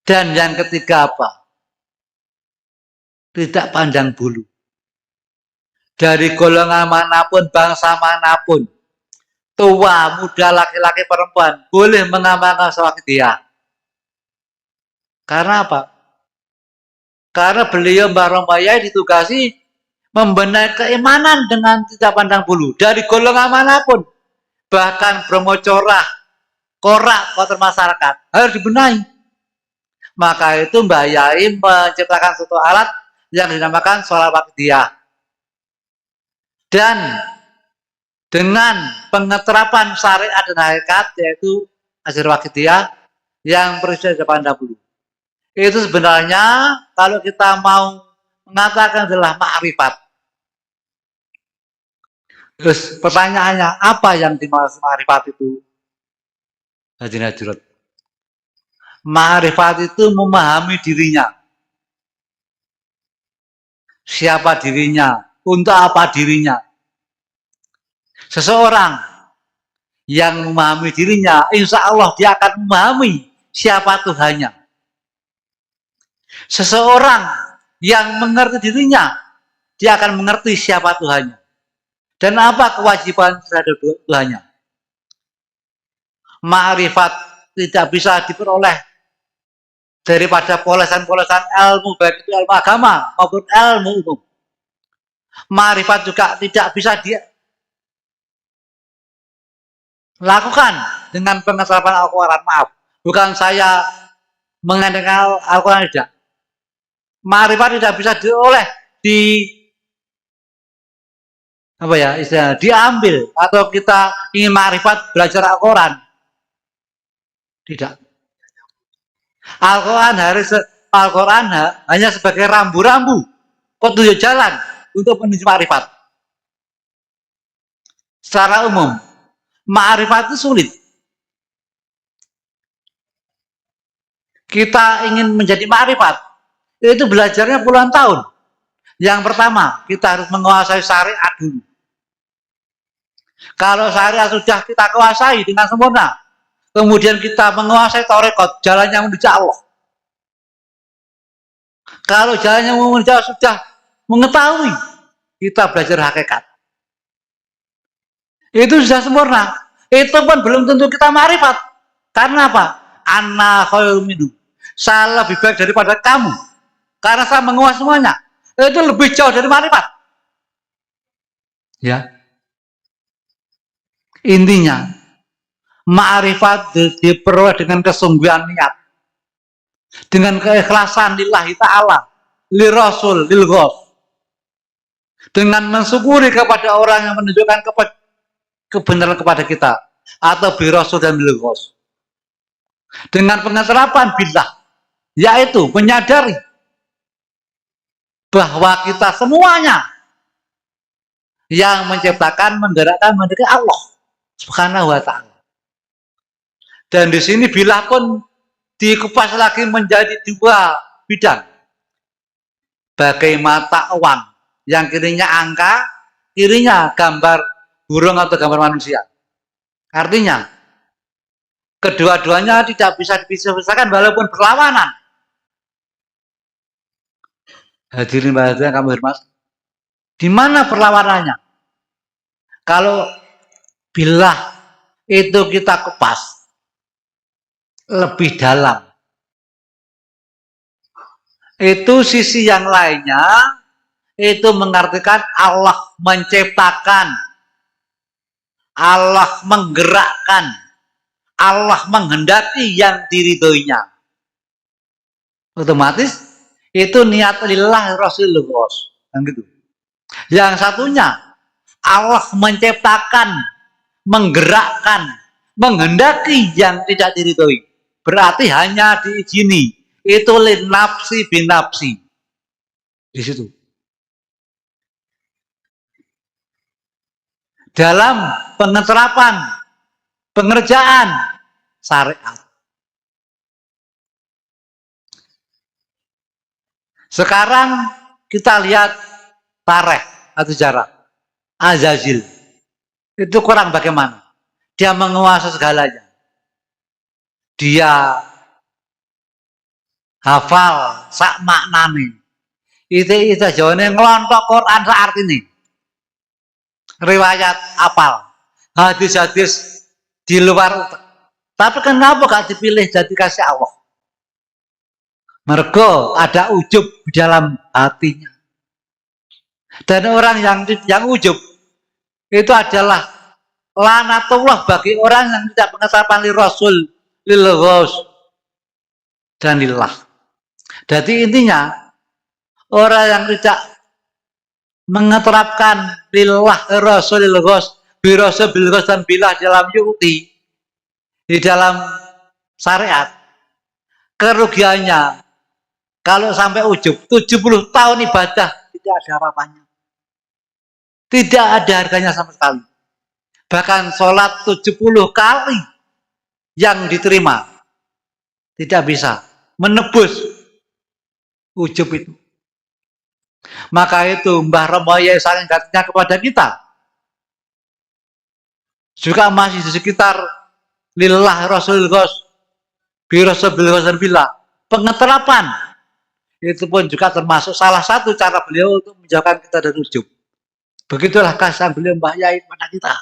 Dan yang ketiga apa? Tidak pandang bulu. Dari golongan manapun, bangsa manapun, tua, muda, laki-laki, perempuan, boleh mengamalkan sholat dia. Karena apa? Karena beliau Mbah Rombaya ditugasi membenahi keimanan dengan tidak pandang bulu. Dari golongan manapun, bahkan Bromocorah, korak kotor masyarakat, harus dibenahi. Maka itu Mbah Yai menciptakan suatu alat yang dinamakan sholat waqtiyah. Dan dengan pengeterapan syariat dan hakikat, yaitu ajar waqtiyah yang berusia 80. Itu sebenarnya kalau kita mau mengatakan adalah ma'rifat. Terus pertanyaannya, apa yang dimaksud ma'rifat itu? Haji Najrud. Ma'rifat itu memahami dirinya. Siapa dirinya? Untuk apa dirinya? Seseorang yang memahami dirinya, insya Allah dia akan memahami siapa Tuhannya. Seseorang yang mengerti dirinya, dia akan mengerti siapa Tuhannya. Dan apa kewajiban terhadap Tuhannya. Ma'rifat tidak bisa diperoleh daripada polesan-polesan ilmu, baik itu ilmu agama maupun ilmu umum. Ma'rifat juga tidak bisa dia lakukan dengan pengeterapan Al-Quran. Maaf, bukan saya mengenal Al-Quran, tidak. Ma'rifat tidak bisa dioleh apa ya istilah diambil atau kita ingin ma'rifat belajar Al-Quran. Tidak. Al-Quran hanya sebagai rambu-rambu petunjuk jalan untuk menuju ma'rifat. Secara umum, ma'rifat itu sulit. Kita ingin menjadi ma'rifat, itu belajarnya puluhan tahun. Yang pertama, kita harus menguasai syariat dulu. Kalau syariat sudah kita kuasai dengan sempurna, kemudian kita menguasai tarekat, jalan yang menuju Allah. Kalau jalan yang menuju Allah sudah mengetahui, kita belajar hakikat. Itu sudah sempurna. Itu pun belum tentu kita ma'rifat. Karena apa? Ana khairun minhu. Saya lebih baik daripada kamu. Karena saya menguasai semuanya. Itu lebih jauh dari ma'rifat. Ya. Intinya, ma'rifat diperoleh dengan kesungguhan niat. Dengan keikhlasan lillahi ta'ala, li rasul, lil ghaus. Dengan mensyukuri kepada orang yang menunjukkan kebenaran kepada kita. Atau bi rasul dan lil ghaus. Dengan pengeterapan billah, yaitu menyadari bahwa kita semuanya yang menciptakan, menggerakkan, mendekati Allah Subhanahu wa ta'ala. Dan di sini billah pun dikupas lagi menjadi dua bidang. Bagai mata uang, yang kirinya angka, kirinya gambar burung atau gambar manusia. Artinya, kedua-duanya tidak bisa dipisahkan walaupun berlawanan. Hadirin yang kami hormati. Di mana perlawanannya? Kalau billah itu kita kupas lebih dalam, itu sisi yang lainnya itu mengartikan Allah menciptakan, Allah menggerakkan, Allah menghendaki yang diridhoinya. Otomatis itu niat lillah rasulullah kan gitu. Yang satunya Allah menciptakan, menggerakkan, menghendaki yang tidak diridhoi. Berarti hanya diizini. Itu lin nafsi bin nafsi. Di situ. Dalam pengeterapan, pengerjaan syariat. Sekarang kita lihat tarikh atau sejarah. Azazil. Itu kurang bagaimana? Dia menguasai segalanya. Dia hafal sak maknane. Itu jawane ngelontok Quran sak artine. Riwayat apal. Hadis-hadis di luar. Tapi kenapa gak dipilih jadi kasih Allah? Mergo ada ujub di dalam hatinya. Dan orang yang ujub itu adalah lanatullah bagi orang yang tidak pengharapan li Rasul, lil Ghaus dan lillah. Jadi intinya orang yang tidak mengeterapkan lillah Rasul lil Ghaus, bi Rasul bil Ghaus dan billah dalam yu'ti di dalam syariat, kerugiannya kalau sampai ujub 70 tahun ibadah tidak ada apa-apanya. Tidak ada harganya sama sekali. Bahkan sholat 70 kali yang diterima tidak bisa menebus ujub itu. Maka itu Mbah Romoye saling gantinya kepada kita juga masih di sekitar lillah Rasul Ghos bi Rasul bil Ghos billah. Pengeterapan itu pun juga termasuk salah satu cara beliau untuk menjauhkan kita dari ujub. Begitulah kasih beliau Mbah Yai kepada kita.